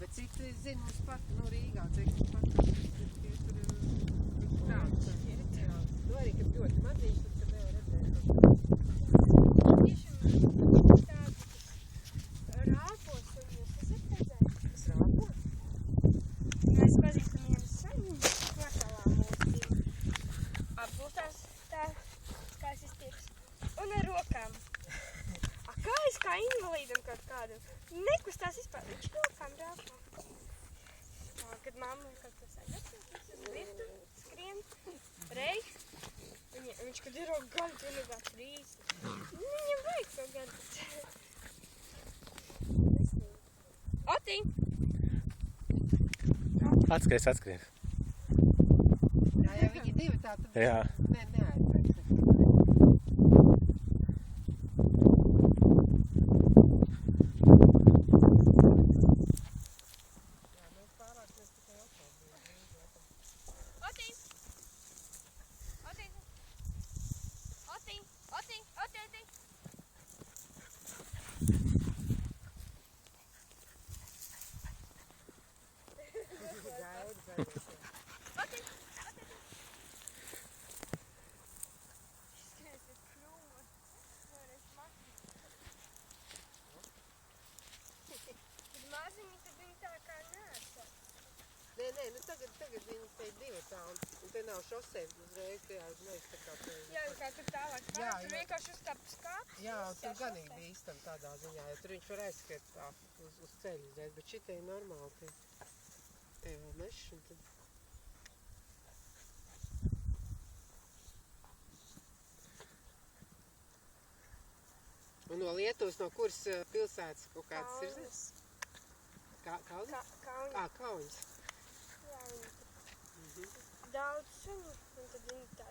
Bet cik zinu, mums pat, Rīgā, teiksim, pat tie tur tāds. Jā. Arī, kad ļoti maziņš, tad nevar redzēt. Tiešām tādi rāpos un jūs esat redzēt? Es rāpo? Mēs pazīstam vienu saņumu kvartālā mūsu apgūtās tā, kā es iztieks. Un ar rokām. Kā es kā invalīdam kaut kādam nekustās vispār, viņš rokām rāpā. Kad mamma kaut ko sagatavot, viņš uz virtu skrien, reik. Viņš, kad ir gan vienīgā trīs. Viņam vajag to gan. Oti! Atskries. Jā, ja viņi divi tā, tad Jā. neaizvērts. Nē, nu tagad viņi te divi tā, un te nav šosei uzreiz, te jāizmēs tā kā te... Jā, kā tur tālāk pār, tur vienkārši uzstāp skāpes. Jā, un tur ganīgi bīstam tādā ziņā, jo tur viņš var aizskriet tā uz ceļu uzreiz, bet šitie ir normāli, te vēl mešs, un tad... Un no Lietuvas, no kuras pilsētas kaut kādas ir? Kaunis? Kaunis. Kaunis. Jā, viņi tur daudz suņu, un tad viņi tā